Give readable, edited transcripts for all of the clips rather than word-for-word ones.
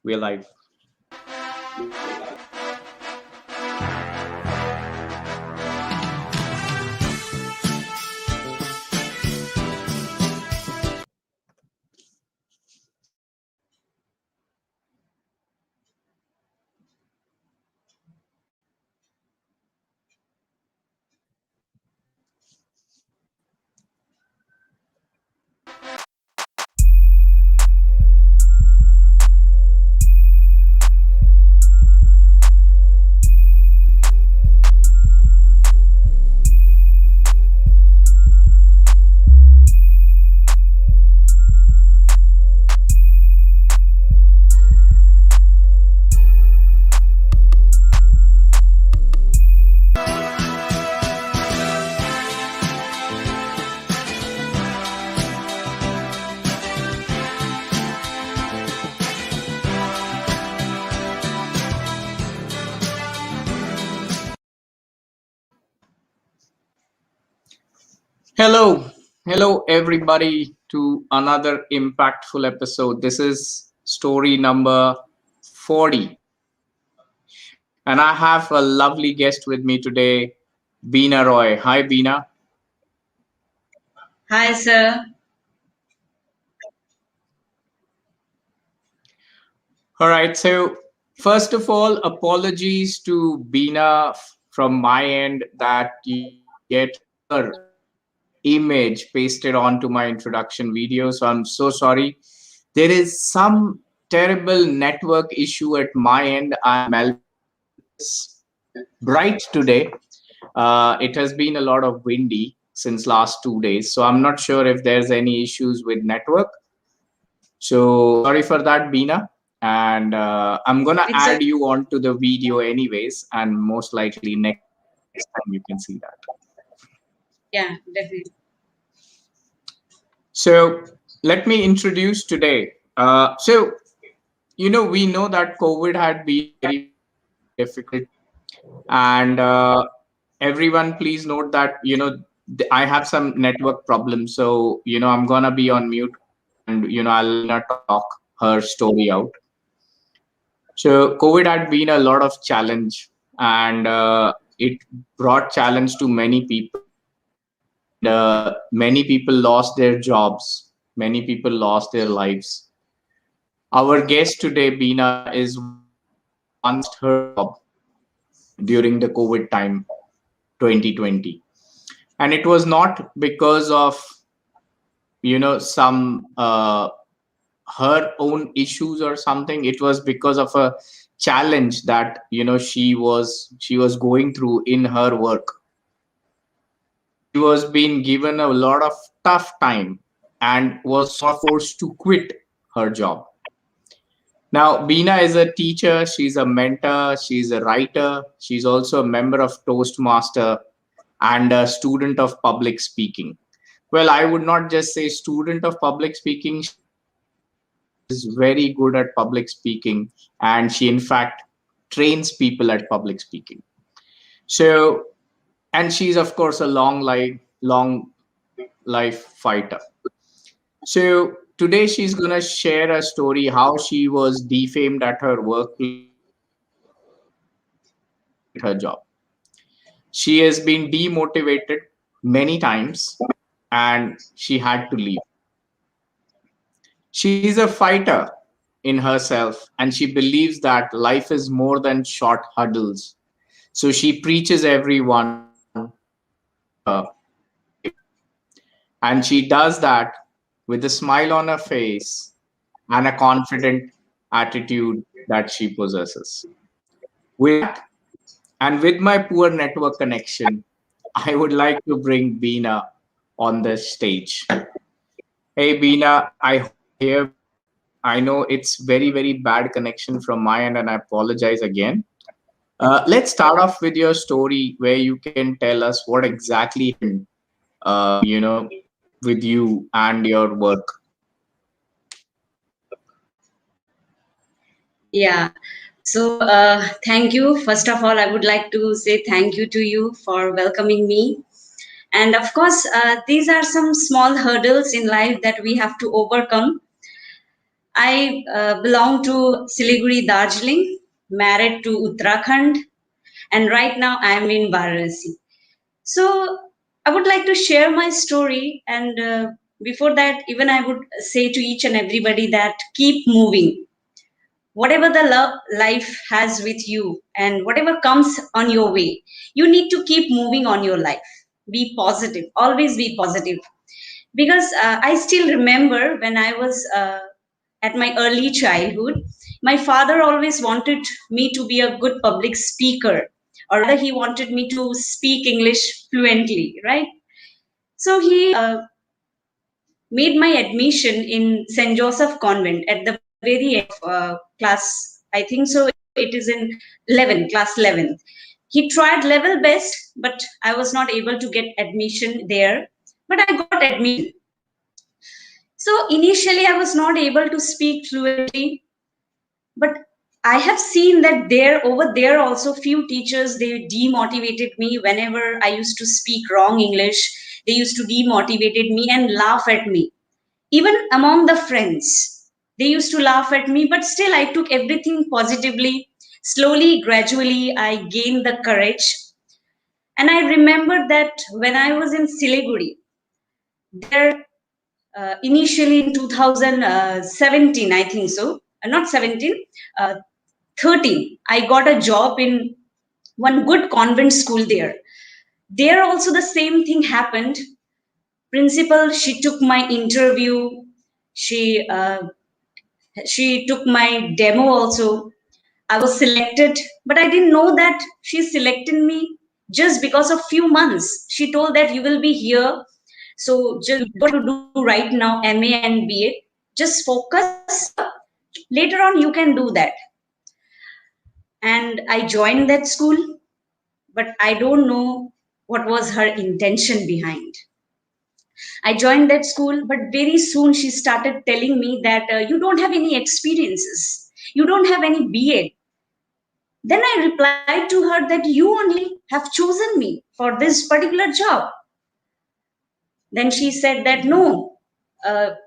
We're live. Hello everybody to another impactful episode. This is story number 40. And I have a lovely guest with me today, Bina Roy. Hi, Bina. Hi, sir. All right. So, first of all, apologies to Bina from my end that you get her image pasted onto my introduction video. So, I'm so sorry. There is some terrible network issue at my end. It's bright today. It has been a lot of windy since last 2 days, so I'm not sure if there's any issues with network. So sorry for that, Bina. And I'm gonna It's add you onto the video anyways, and most likely next time you can see that. yeah, definitely. So let me introduce today. We know that COVID had been very difficult, and everyone please note that I have some network problems, so I'm gonna be on mute, and I'll not talk her story out. So COVID had been a lot of challenge, and it brought challenge to many people. Many people lost their jobs, many people lost their lives. Our guest today, Bina, is once her job during the COVID time 2020, and it was not because of some her own issues or something. It was because of a challenge that she was going through in her work. She was being given a lot of tough time and was forced to quit her job. Now Bina is a teacher, she's a mentor, she's a writer, she's also a member of Toastmaster and a student of public speaking. Well, I would not just say student of public speaking. She is very good at public speaking, and she in fact trains people at public speaking. So, and she's of course a long life fighter. So today she's going to share a story how she was defamed at her workplace, her job. She has been demotivated many times and she had to leave. She's a fighter in herself, and she believes that life is more than short huddles. So she preaches everyone, and she does that with a smile on her face and a confident attitude that she possesses. With that, and with my poor network connection, I would like to bring Bina on the stage. Hey, Bina, I hear. I know it's very, very bad connection from my end, and I apologize again. Let's start off with your story where you can tell us what exactly happened, with you and your work. Yeah. So, thank you. First of all, I would like to say thank you to you for welcoming me. And of course, these are some small hurdles in life that we have to overcome. I belong to Siliguri, Darjeeling, married to Uttarakhand, and right now I am in Varanasi. So I would like to share my story, and before that, even I would say to each and everybody that keep moving. Whatever the life has with you, and whatever comes on your way, you need to keep moving on your life. Be positive, always be positive. Because I still remember when I was at my early childhood, my father always wanted me to be a good public speaker, or rather, he wanted me to speak English fluently, right? So he made my admission in St. Joseph Convent at the very end of class. I think so. It is in 11, class 11th. He tried level best, but I was not able to get admission there. But I got admission. So initially, I was not able to speak fluently, but I have seen that there, over there, also few teachers they demotivated me whenever I used to speak wrong English. They used to demotivated me and laugh at me. Even among the friends, they used to laugh at me, but still I took everything positively. Slowly, gradually, I gained the courage. And I remember that when I was in Siliguri, there initially in 2017, I think so, not 17, uh, 13, I got a job in one good convent school there. There also the same thing happened. Principal, she took my interview. She she took my demo also. I was selected, but I didn't know that she selected me just because of few months. She told that you will be here, so just you don't have to do right now MA and BA. Just focus here. Later on, you can do that. And I joined that school, but I don't know what was her intention behind. I joined that school, but very soon she started telling me that you don't have any experiences, you don't have any BA. Then I replied to her that you only have chosen me for this particular job. Then she said that no,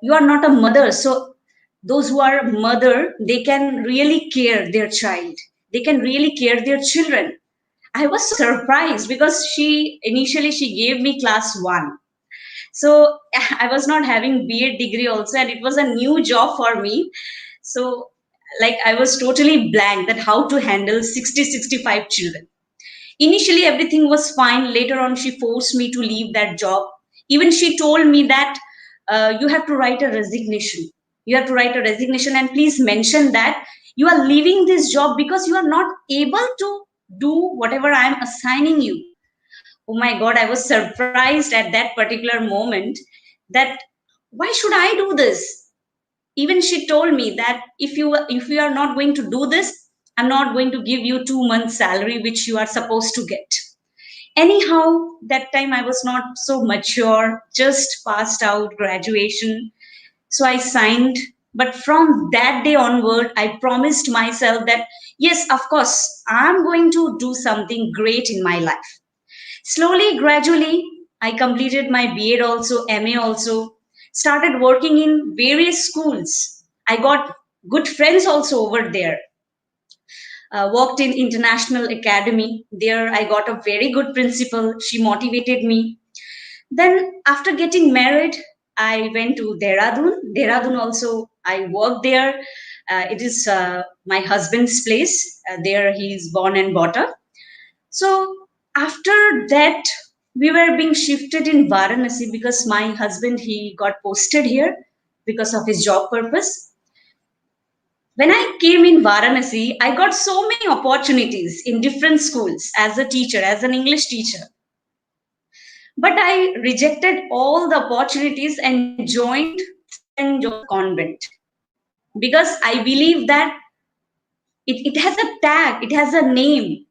you are not a mother. So those who are a mother, they can really care their child. They can really care their children. I was so surprised because she initially she gave me class one. So I was not having BA degree also, and it was a new job for me. So like I was totally blank that how to handle 60, 65 children. Initially, everything was fine. Later on, she forced me to leave that job. Even she told me that you have to write a resignation. You have to write a resignation, and please mention that you are leaving this job because you are not able to do whatever I am assigning you. Oh my God, I was surprised at that particular moment that why should I do this? Even she told me that if you are not going to do this, I'm not going to give you 2 months salary which you are supposed to get. Anyhow, that time I was not so mature, just passed out graduation, so I signed. But from that day onward, I promised myself that yes, of course, I'm going to do something great in my life. Slowly, gradually, I completed my BA also, MA also, started working in various schools. I got good friends also over there. Worked in International Academy. There, I got a very good principal. She motivated me. Then, after getting married, I went to Dehradun. Dehradun also, I worked there. It is my husband's place. There, he is born and brought up. So after that, we were being shifted in Varanasi because my husband he got posted here because of his job purpose. When I came in Varanasi, I got so many opportunities in different schools as a teacher, as an English teacher. But I rejected all the opportunities and joined St. Joseph Convent because I believe that it has a tag, it has a name.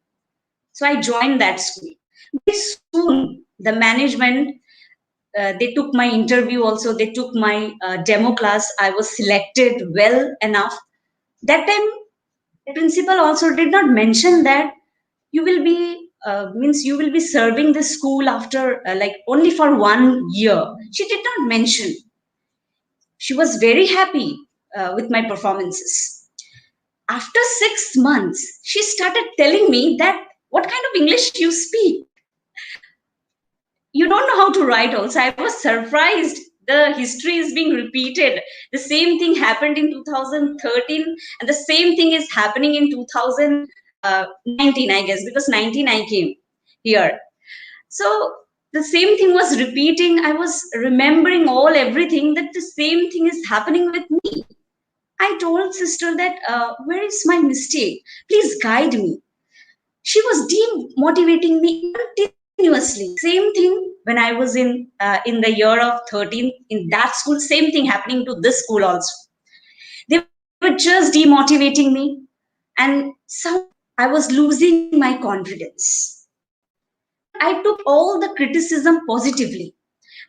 So I joined that school. Very soon, the management they took my interview also. They took my demo class. I was selected well enough. That time, the principal also did not mention that you will be means you will be serving the school after like only for 1 year. She did not mention. She was very happy. with my performances. After 6 months, she started telling me that what kind of English you speak. You don't know how to write also. I was surprised. The history is being repeated. The same thing happened in 2013, and the same thing is happening in 2019, I guess, because 19 I came here. So the same thing was repeating. I was remembering everything, that the same thing is happening with me. I told sister that where is my mistake? Please guide me. She was demotivating me continuously. Same thing when I was in the year of 13 in that school. Same thing happening to this school also. They were just demotivating me, and somehow I was losing my confidence. But I took all the criticism positively.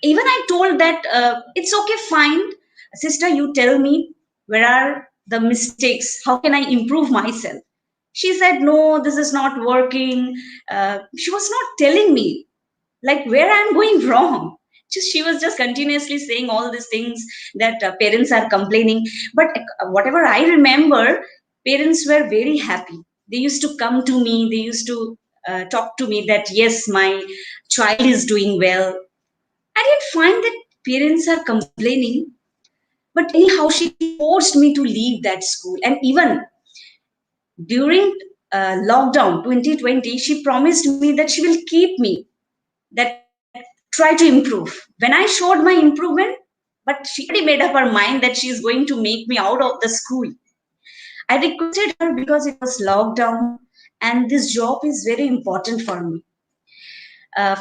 Even I told that it's okay, fine, sister, you tell me where are the mistakes, how can I improve myself. She said, no, this is not working. She was not telling me like where I'm going wrong. Just she was just continuously saying all these things, that parents are complaining. But whatever I remember, parents were very happy. They used to come to me, they used to talk to me that yes, my child is doing well. I didn't find that parents are complaining, but anyhow, she forced me to leave that school. And even during lockdown 2020, she promised me that she will keep me, that try to improve. When I showed my improvement, but she already made up her mind that she is going to make me out of the school. I requested her because it was lockdown and this job is very important for me.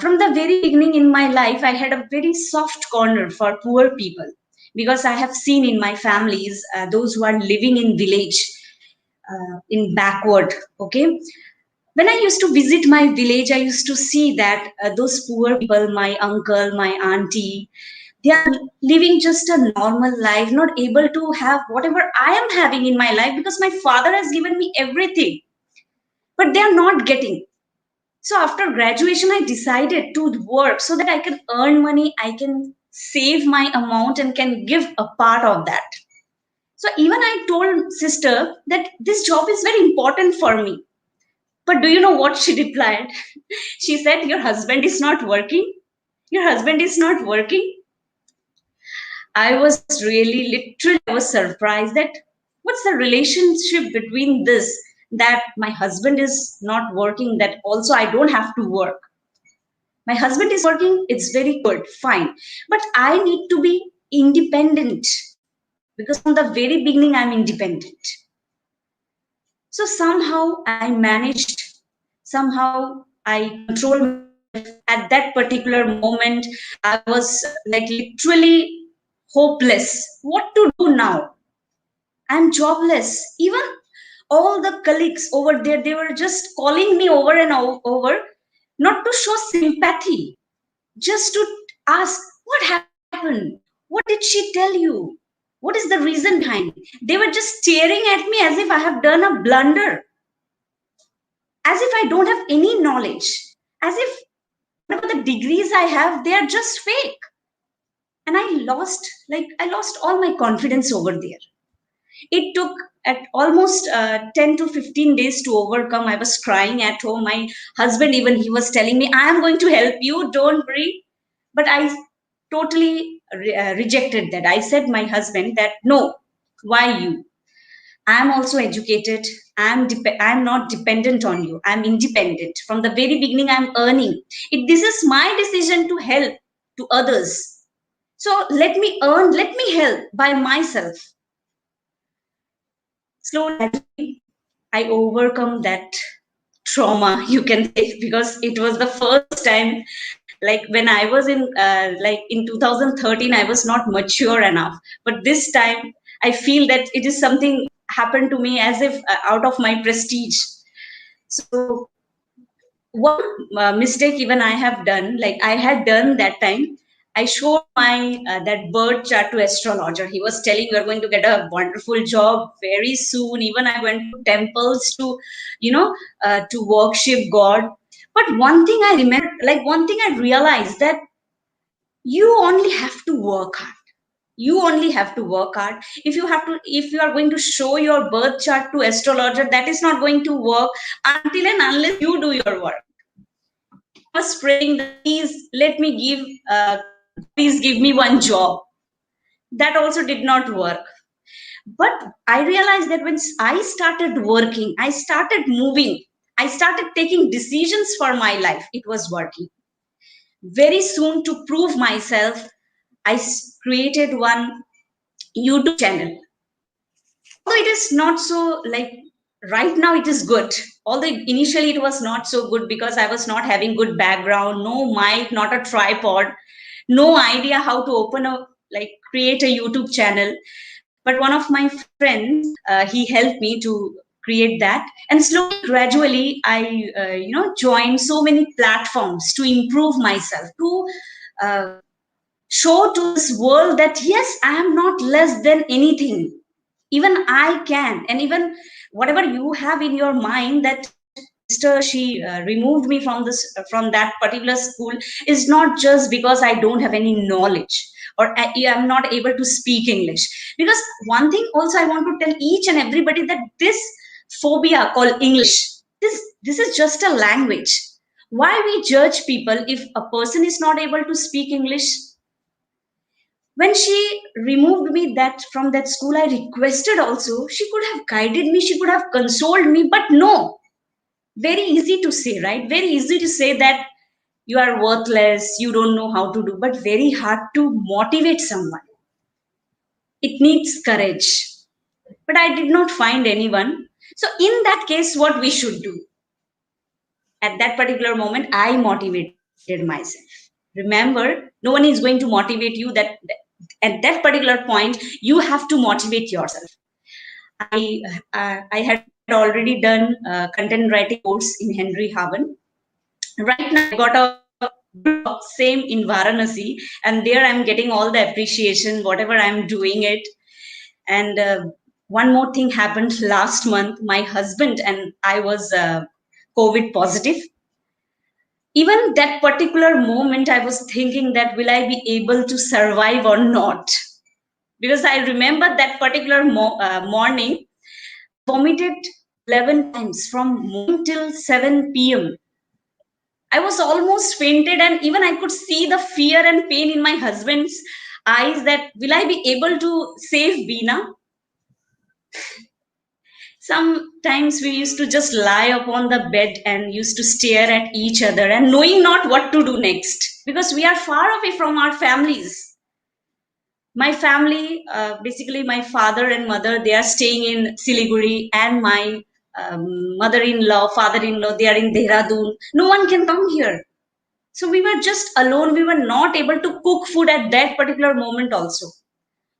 From the very beginning in my life, I had a very soft corner for poor people because I have seen in my families those who are living in village, in backward. Okay, when I used to visit my village, I used to see that those poor people, my uncle, my auntie, they are living just a normal life, not able to have whatever I am having in my life because my father has given me everything, but they are not getting. So after graduation, I decided to work so that I can earn money, I can save my amount and can give a part of that. So even I told sister that this job is very important for me. But do you know what she replied? She said, your husband is not working. Your husband is not working. I was really literally I was surprised that what's the relationship between this, that my husband is not working, that also I don't have to work. My husband is working, it's very good, fine. But I need to be independent because from the very beginning, I'm independent. So somehow I managed, somehow I control myself. At that particular moment, I was like literally hopeless. What to do now? I'm jobless. Even all the colleagues over there, they were just calling me over and over, not to show sympathy, just to ask, what happened? What did she tell you? What is the reason behind it? They were just staring at me as if I have done a blunder, as if I don't have any knowledge, as if whatever the degrees I have, they are just fake. And I lost all my confidence over there. It took at almost 10 to 15 days to overcome. I was crying at home. My husband, even he was telling me, I am going to help you, don't worry. But I totally rejected that. I said my husband that no, why you? I'm also educated. I'm not dependent on you. I'm independent. From the very beginning, I'm earning. This is my decision to help to others. So let me earn, let me help by myself. Slowly, gradually, I overcome that trauma, you can say, because it was the first time. Like when I was in 2013, I was not mature enough. But this time, I feel that it is something happened to me as if out of my prestige. So one mistake even I have done, like I had done that time. I showed my that birth chart to astrologer. He was telling you are going to get a wonderful job very soon. Even I went to temples to, to worship God. But one thing I remember, like one thing I realized that you only have to work hard. You only have to work hard. If you are going to show your birth chart to astrologer, that is not going to work until and unless you do your work. I was praying that please let me give God, please give me one job. That also did not work. But I realized that when I started working, I started moving, I started taking decisions for my life, it was working. Very soon, to prove myself, I created one YouTube channel. Although it is not so like right now, it is good. Although initially it was not so good because I was not having good background, no mic, not a tripod, no idea how to open a like create a YouTube channel. But one of my friends, he helped me to create that, and slowly, gradually, I joined so many platforms to improve myself, to uh, show to this world that yes, I am not less than anything. Even I can, and even whatever you have in your mind that sister, she removed me from this from that particular school, is not just because I don't have any knowledge or I'm not able to speak English. Because one thing also I want to tell each and everybody, that this phobia called English, this is just a language. Why we judge people if a person is not able to speak English? When she removed me that from that school, I requested also, she could have guided me, she could have consoled me, but no. Very easy to say, right? Very easy to say that you are worthless, you don't know how to do, but very hard to motivate someone. It needs courage. But I did not find anyone. So in that case, what we should do? At that particular moment, I motivated myself. Remember, no one is going to motivate you. That at that particular point, you have to motivate yourself. I had already done content writing course in Henry Haven. Right now, I got a good job, same in Varanasi, and there I'm getting all the appreciation, whatever I'm doing it. And one more thing happened last month. My husband and I was COVID positive. Even that particular moment, I was thinking that will I be able to survive or not? Because I remember that particular morning, I vomited 11 times from morning till 7 p.m. I was almost fainted, and even I could see the fear and pain in my husband's eyes that will I be able to save Bina? Sometimes we used to just lie upon the bed and used to stare at each other and knowing not what to do next, because we are far away from our families. My family, basically my father and mother, they are staying in Siliguri, and my mother-in-law, father-in-law, they are in Dehradun. No one can come here. So we were just alone. We were not able to cook food at that particular moment also.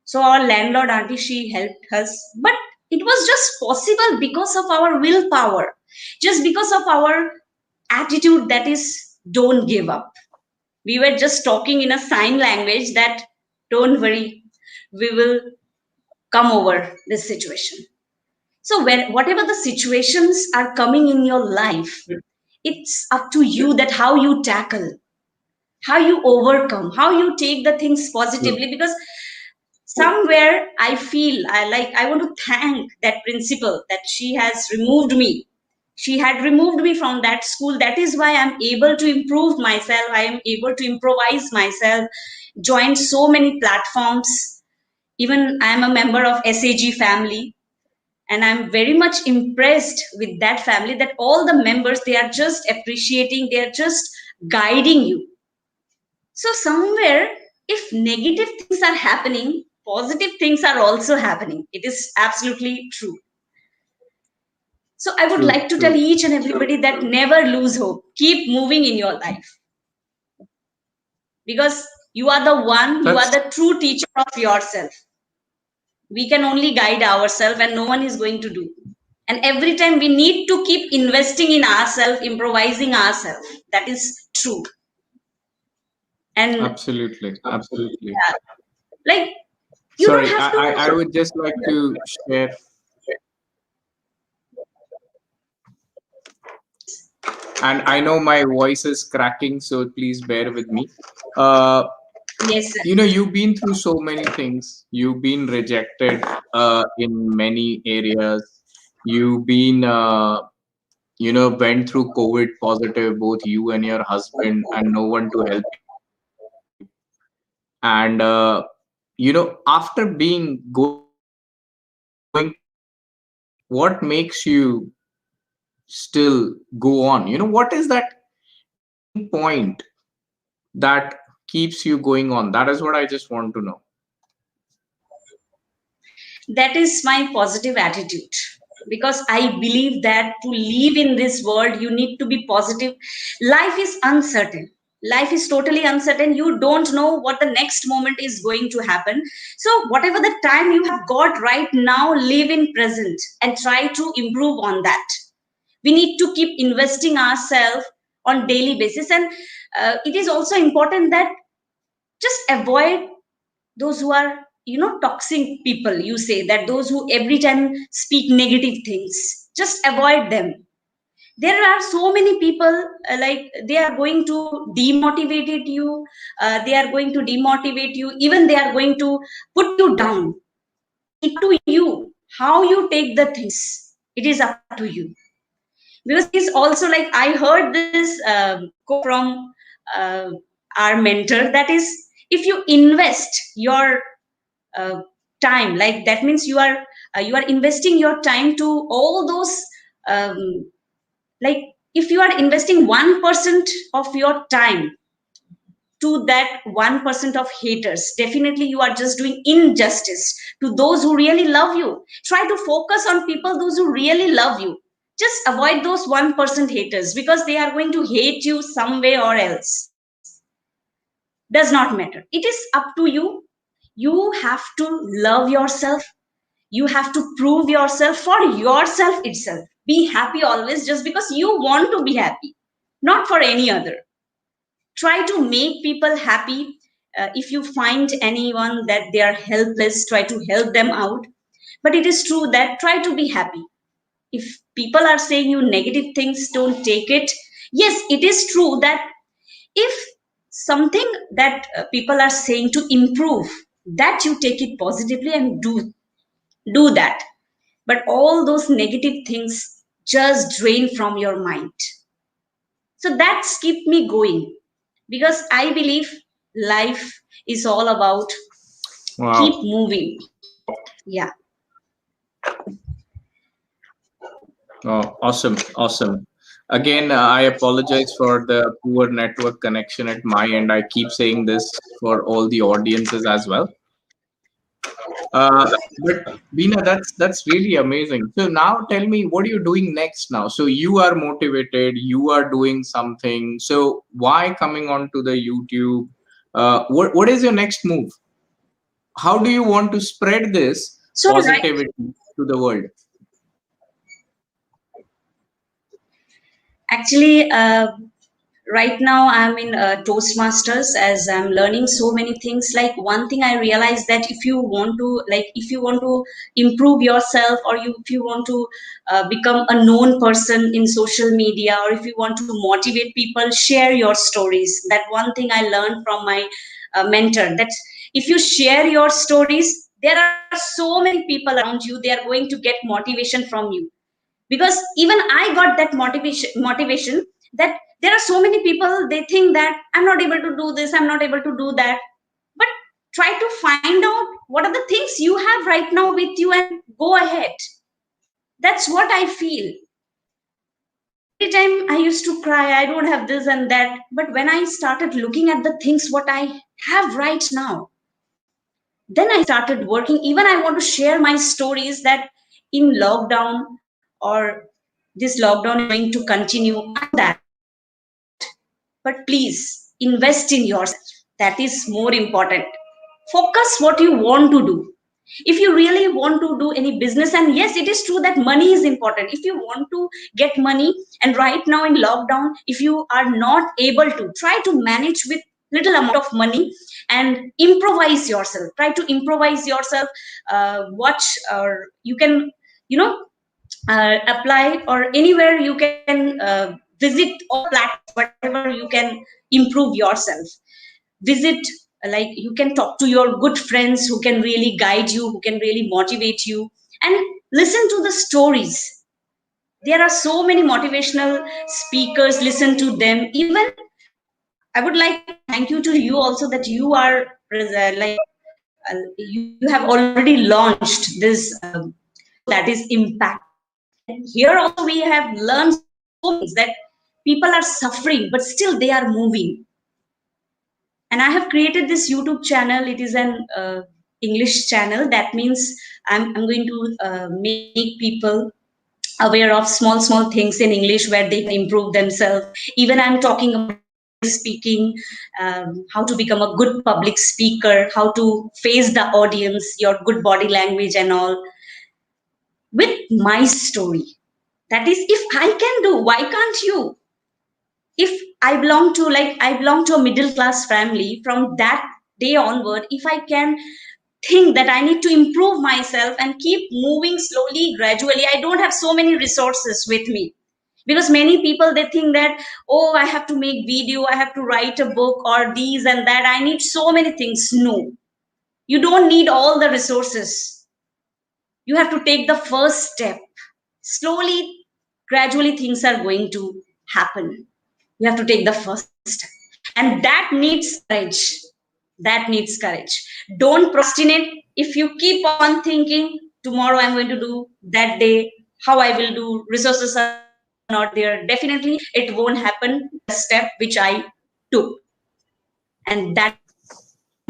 So our landlord auntie, she helped us. But it was just possible because of our willpower, just because of our attitude, that is, don't give up. We were just talking in a sign language that don't worry, we will come over this situation. So when whatever the situations are coming in your life, it's up to you that how you tackle, how you overcome, how you take the things True. positively. Because somewhere I feel I want to thank that principal that she has removed me. She had removed me from that school. That is why I'm able to improve myself. I am able to improvise myself, join so many platforms. Even I am a member of SAG family, and I'm very much impressed with that family, that all the members, they are just appreciating, they are just guiding you. So somewhere, if negative things are happening, positive things are also happening. It is absolutely true. So I would True. like to tell True. each and everybody that never lose hope. Keep moving in your life, because you are the one, you are That's the true teacher of yourself. We can only guide ourselves, and no one is going to do. And every time we need to keep investing in ourselves, improvising ourselves. That is true. And absolutely, absolutely. yeah, like you don't Sorry, have I to. would just like to share, and I know my voice is cracking, so please bear with me. Uh, Yes, sir. You've been through so many things. You've been rejected in many areas. You've been went through COVID positive, both you and your husband, and no one to help you. And after being going through all that, what makes you still go on? What is that main point that keeps you going on? That is what I just want to know. That is my positive attitude, because I believe that to live in this world, you need to be positive. Life is uncertain. Life is totally uncertain. You don't know what the next moment is going to happen. So whatever the time you have got right now, live in present and try to improve on that. We need to keep investing ourselves on daily basis. And it is also important that just avoid those who are, toxic people. You say that those who every time speak negative things, just avoid them. There are so many people, like they are going to demotivate you. They are going to demotivate you, even they are going to put you down. It is up to you how you take the things. It is up to you. Because it is also like I heard this quote from uh, our mentor, that is, if you invest your uh, time, like that means you are investing your time to all those, um, like if you are investing 1% of your time to that 1% of haters, definitely you are just doing injustice to those who really love you. Try to focus on people those who really love you. Just avoid those 1% haters, because they are going to hate you some way or else. Does not matter. It is up to you. You have to love yourself. You have to prove yourself for yourself itself. Be happy always, just because you want to be happy, not for any other. Try to make people happy. If you find anyone that they are helpless, try to help them out. But it is true that try to be happy. If people are saying you negative things, don't take it. Yes, it is true that if something that people are saying to improve, that you take it positively and do that. But all those negative things just drain from your mind. So that's keep me going, because I believe life is all about keep Wow. moving. Yeah. Oh, awesome. Awesome. Again, I apologize for the poor network connection at my end. I keep saying this for all the audiences as well. But Bina, that's really amazing. So now tell me, what are you doing next now? So you are motivated, you are doing something. So why coming on to the YouTube? What is your next move? How do you want to spread this So right, positivity to the world? actually, right now I'm in toastmasters, as I'm learning so many things. Like one thing I realized, that if you want to improve yourself, or if you want to become a known person in social media, or if you want to motivate people, share your stories. That one thing I learned from my mentor, that if you share your stories, there are so many people around you, they are going to get motivation from you. Because even I got that motivation, that there are so many people, they think that I'm not able to do this, I'm not able to do that. But try to find out what are the things you have right now with you and go ahead. That's what I feel. Every time I used to cry, I don't have this and that, but when I started looking at the things what I have right now, then I started working. Even I want to share my stories, that in lockdown, or this lockdown is going to continue, I know that. But please invest in yourself. That is more important. Focus what you want to do. If you really want to do any business, and yes, it is true that money is important. If you want to get money, and right now in lockdown, if you are not able to, try to manage with little amount of money and improvise yourself. Try to improvise yourself. Watch, or you can, you know apply, or anywhere you can visit all the platforms, whatever you can improve yourself. Visit like you can talk to your good friends who can really guide you, who can really motivate you, and listen to the stories. There are so many motivational speakers, listen to them. Even I would like to thank you to you also that you are you have already launched this show that is Impact. And here also we have learned so many things, that people are suffering, but still they are moving. And I have created this YouTube channel. It is an English channel. That means I'm going to make people aware of small things in English where they can improve themselves. Even I'm talking about public speaking, how to become a good public speaker, how to face the audience, your good body language and all, with my story. That is, if I can do, why can't you? If I belong to a middle class family, from that day onward, if I can think that I need to improve myself and keep moving slowly, gradually. I don't have so many resources with me, because many people they think that, oh, I have to make video, I have to write a book, or these and that. I need so many things. No, you don't need all the resources. You have to take the first step. Slowly, gradually, things are going to happen. You have to take the first step, and that needs courage. That needs courage. Don't procrastinate. If you keep on thinking, tomorrow I'm going to do, that day how I will do, resources are not there, definitely it won't happen. That is the step which I took, and that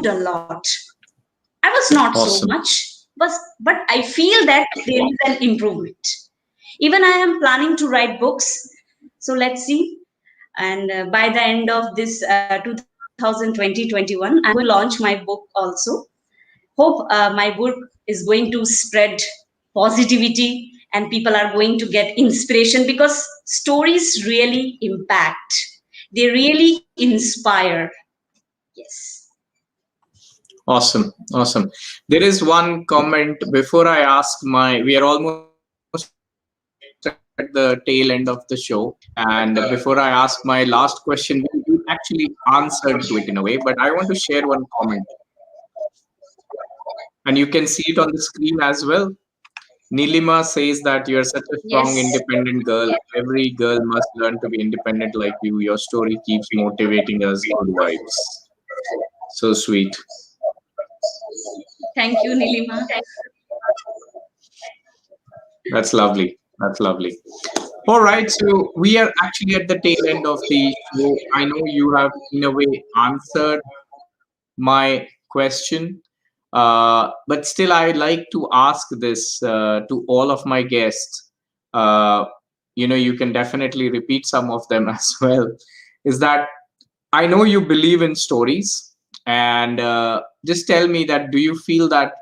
improved a lot. I was not so Awesome. much, but I feel that there is an improvement. Even I am planning to write books, so let's see. And by the end of this 2020-21, I'm going to launch my book also. Hope my book is going to spread positivity, and people are going to get inspiration, because stories really impact, they really inspire. Yes. Awesome. Awesome. There is one comment before I ask my, we are almost at the tail end of the show. And before I ask my last question, we actually answered to it in a way, but I want to share one comment. And you can see it on the screen as well. Nilima says that you're such a strong, Yes. independent girl. Every girl must learn to be independent like you. Your story keeps motivating us. Good vibes. So sweet. Thank you, Nilima. That's lovely. That's lovely. All right. So we are actually at the tail end of the show. I know you have, in a way, answered my question. But still, I like to ask this to all of my guests. Uh, you can definitely repeat some of them as well. Is that I know you believe in stories, and just tell me that do you feel that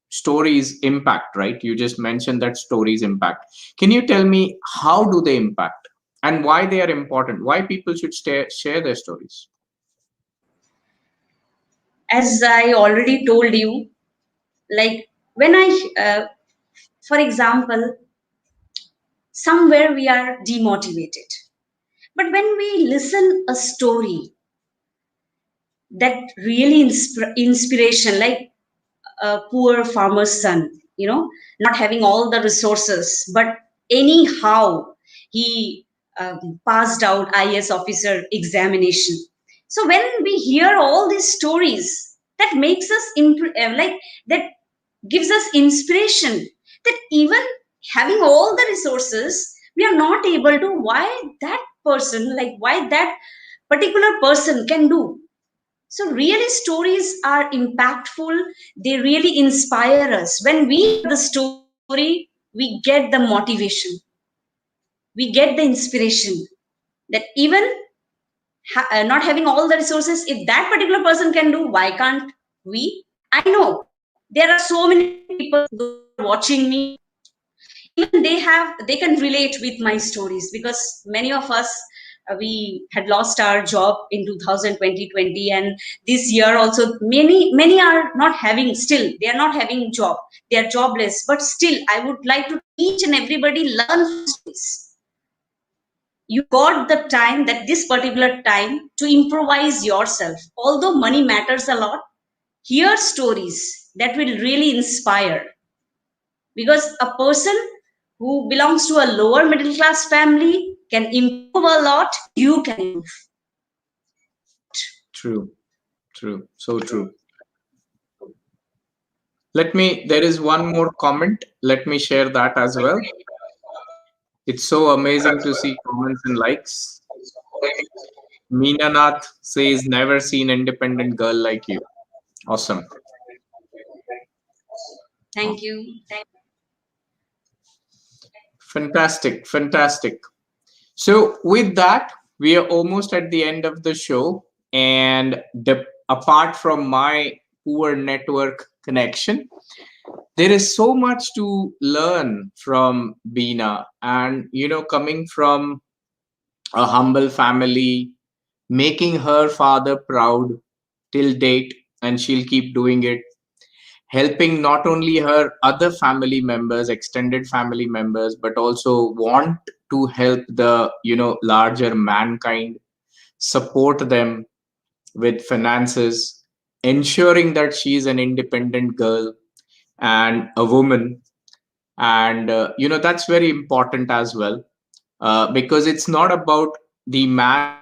stories impact? Right? You just mentioned that stories impact. Can you tell me how do they impact and why they are important? Why people should share their stories? As I already told you, like when I, for example, somewhere we are demotivated. But when we listen a story that really inspiration, like a poor farmer's son, not having all the resources, but anyhow he passed out IS officer examination. So when we hear all these stories, that makes us that gives us inspiration, that even having all the resources, we are not able to, why that person, like why that particular person can do. So really stories are impactful, they really inspire us. When we hear the story, we get the motivation, we get the inspiration, that even not having all the resources, if that particular person can do, why can't we? I know there are so many people, those who are watching me, even they can relate with my stories, because many of us, we had lost our job in 2020, and this year also many are not having, still they are not having job, they are jobless. But still I would like to each and everybody learn from stories. You got the time, that this particular time, to improvise yourself. Although money matters a lot, hear stories that will really inspire. Because a person who belongs to a lower middle class family can improve a lot, you can improve. True, true, so true. There is one more comment. Let me share that as well. It's so amazing to see comments and likes. Meenanath says, never seen independent girl like you. Awesome. Thank you. Fantastic, fantastic. So, with that, we are almost at the end of the show. And apart from my poor network connection, there is so much to learn from Bina. And, coming from a humble family, making her father proud till date, and she'll keep doing it, helping not only her other family members, extended family members, but also want to help the larger mankind, support them with finances, ensuring that she's an independent girl and a woman. And that's very important as well, because it's not about the man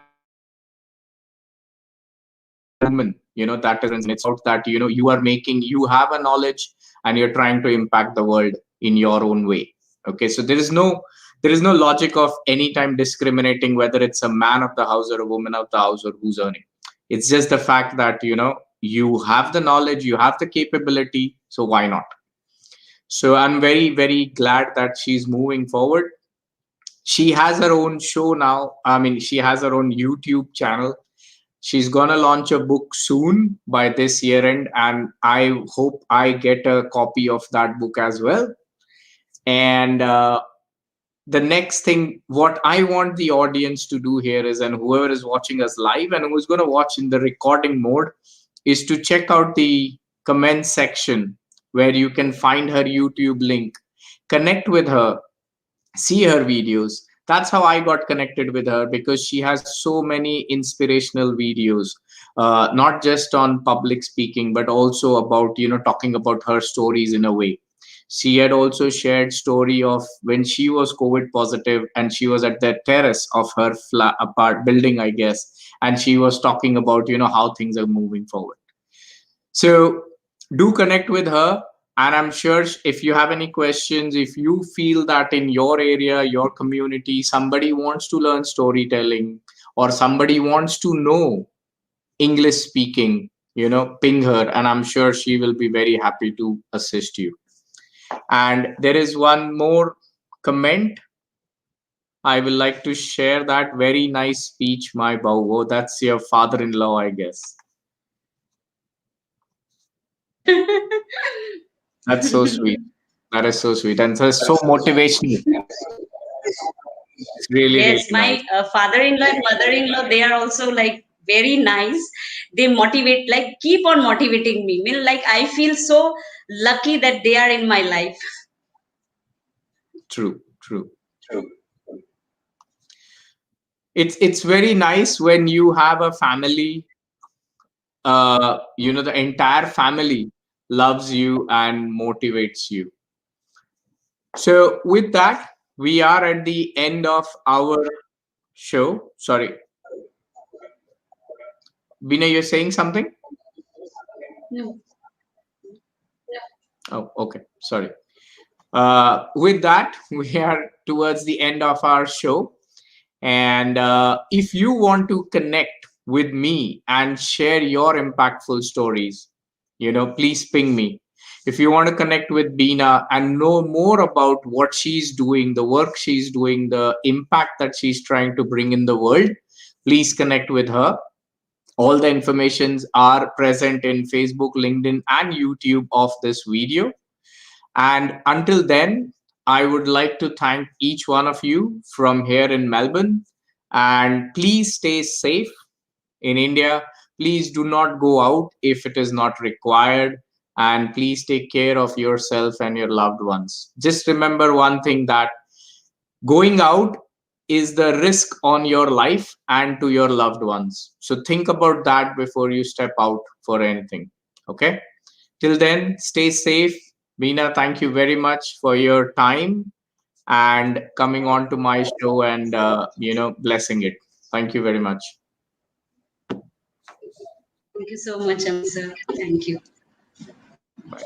versus woman, that is, and it's about that you have a knowledge and you're trying to impact the world in your own way. Okay, so there is no logic of any time discriminating whether it's a man of the house or a woman of the house or who's earning. It's just the fact that you have the knowledge, you have the capability, so why not? So I'm very, very glad that she's moving forward. She has her own show now. I mean, she has her own YouTube channel. She's gonna launch a book soon by this year end, and I hope I get a copy of that book as well. And the next thing, what I want the audience to do here is, and whoever is watching us live and who's gonna watch in the recording mode, is to check out the comment section where you can find her YouTube link, connect with her, see her videos. That's how I got connected with her, because she has so many inspirational videos, not just on public speaking, but also about talking about her stories in a way. She had also shared story of when she was COVID positive and she was at the terrace of her flat apart building, I guess, and she was talking about how things are moving forward. So do connect with her. And I'm sure if you have any questions, if you feel that in your area, your community, somebody wants to learn storytelling or somebody wants to know English speaking, ping her, and I'm sure she will be very happy to assist you. And there is one more comment. I will like to share that. Very nice speech, my Bauvo. That's your father-in-law, I guess. That's so sweet. That is so sweet and so motivational. It's really, really Yes, nice. my father-in-law and mother-in-law, they are also like very nice. They motivate, like keep on motivating me. Like I feel so lucky that they are in my life. True, true. It's very nice when you have a family. The entire family loves you and motivates you. So with that, we are at the end of our show. Sorry, Bina, you're saying something? No. Oh, okay. Sorry. With that, we are towards the end of our show. And if you want to connect with me and share your impactful stories, please ping me. If you want to connect with Bina and know more about what she's doing, the work she's doing, the impact that she's trying to bring in the world, please connect with her. All the informations are present in Facebook, LinkedIn, and YouTube of this video. And until then, I would like to thank each one of you from here in Melbourne. And please stay safe in India. Please do not go out if it is not required. And please take care of yourself and your loved ones. Just remember one thing, that going out is the risk on your life and to your loved ones. So think about that before you step out for anything. Okay. Till then, stay safe. Bina, thank you very much for your time and coming on to my show and blessing it. Thank you very much. Thank you so much, Amit sir. Thank you. Bye.